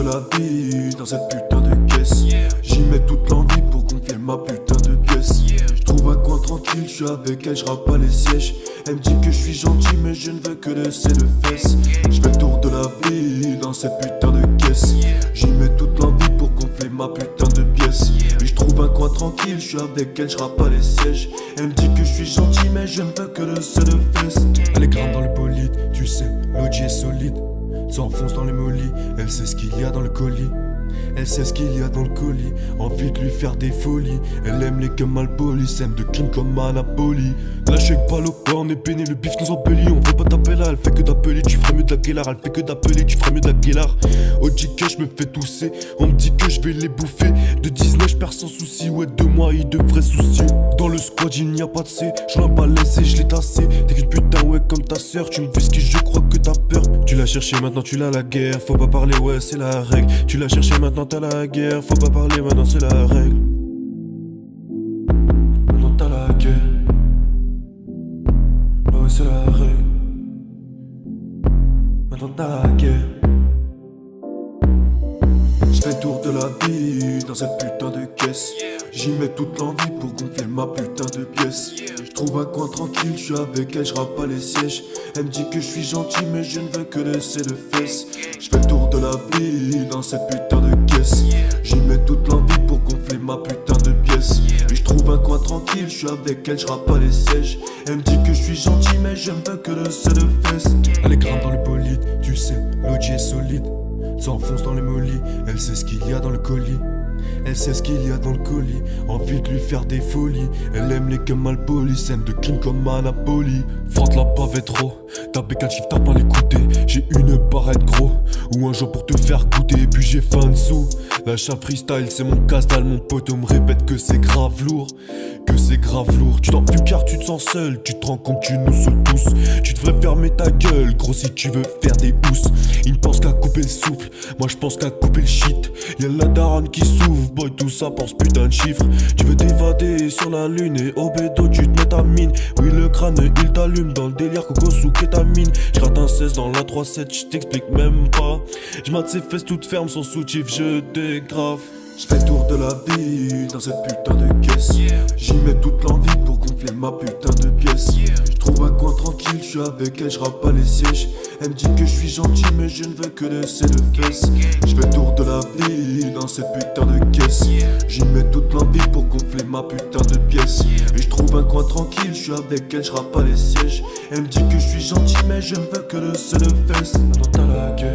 la vie dans cette putain de caisse. J'y mets toute l'envie pour gonfler ma putain de pièce. J'trouve un coin tranquille, j'suis avec elle, j'rappe pas les sièges. Elle me dit que je suis gentil mais je ne veux que laisser le fesse. J'fais le tour de la vie dans cette putain de caisse. J'y mets toute l'envie pour gonfler ma putain de pièce. Et j'trouve un coin tranquille, j'suis avec elle, j'rappe pas les sièges. Elle me dit que je suis gentil mais je ne veux que laisser le fesse. Elle est grande dans le bolide, tu sais, l'OG est solide. S'enfonce dans les mollys, elle sait ce qu'il y a dans le colis. Elle sait ce qu'il y a dans le colis, envie de lui faire des folies. Elle aime les gueules mal polis, sème de king comme Anapoli. Lâche avec pas on est peiné, le bif nous embellit. On veut pas taper là, elle fait que d'appeler, tu ferais mieux de la guélard. Elle fait que d'appeler, tu ferais mieux de la guélard. OJK je me fais tousser, on me dit que je vais les bouffer. De 19 je perds sans souci, ouais de moi il devrait soucier. Dans le squad il n'y a pas de C, j'en ai pas laissé, je l'ai tassé. T'es qu'une putain ouais comme ta sœur, tu me fais ce que je crois que t'as peur. Tu l'as cherché maintenant tu l'as la guerre, faut pas parler ouais c'est la règle. Tu l'as cherché maintenant t'as la guerre, faut pas parler maintenant c'est la règle. Maintenant t'as la guerre, ouais c'est la règle. Maintenant t'as la guerre. J'fais le tour de la vie dans cette putain de caisse. J'y mets toute l'envie pour gonfler ma putain de pièce. J'trouve un coin tranquille, j'suis avec elle, j'rappe pas les sièges. Elle me dit que je suis gentil mais je ne veux que laisser le fesse. J'fais le tour de la vie dans cette putain de caisse. J'y mets toute l'envie pour gonfler ma putain de pièce. Et j'trouve un coin tranquille, j'suis avec elle, j'rappe pas les sièges. Elle me dit que je suis gentil mais je ne veux que laisser le fesse. Elle est grande dans le bolide, tu sais, l'OG est solide. S'enfonce dans les mollys, elle sait ce qu'il y a dans le colis. Elle sait ce qu'il y a dans le colis, envie de lui faire des folies. Elle aime les gueules mal polis, sème de king comme Anapoli. Vente la pavée trop, ta bécane chiffre t'as pas l'écouter. J'ai une barrette gros, ou un jour pour te faire goûter. Et puis j'ai faim dessous, l'achat freestyle c'est mon casse-dalle. Mon pote me répète que c'est grave lourd, que c'est grave lourd. Tu t'en fumes car tu te sens seul, tu te rends compte tu nous sautes tous. Tu devrais fermer ta gueule, gros si tu veux faire des housses. Il ne pense qu'à couper le souffle, moi je pense qu'à couper le shit. Y'a la daronne qui s'ouvre, boy tout ça pour ce putain de chiffre. Tu veux t'évader sur la lune et au bédo tu te mets ta mine. Oui le crâne il t'allume dans le délire coco sous kétamine. J'rate un 16 dans la 3-7, j't'explique même pas. J'mate ses fesses toutes fermes sans soutif, je dégrave. J'fais le tour de la vie dans cette putain de caisse. J'y mets toute l'envie pour gonfler ma putain de pièce. J'trouve un coin tranquille, j'suis avec elle, j'rappe pas les sièges. Elle me dit que je suis gentil mais je ne veux que laisser le fesse. J'fais le tour de la vie dans cette putain de caisse. J'y mets toute l'envie pour gonfler ma putain de pièce. Et j'trouve un coin tranquille, j'suis avec elle, j'rappe pas les sièges. Elle me dit que je suis gentil mais je ne veux que laisser le fesse. Maintenant t'as la gueule.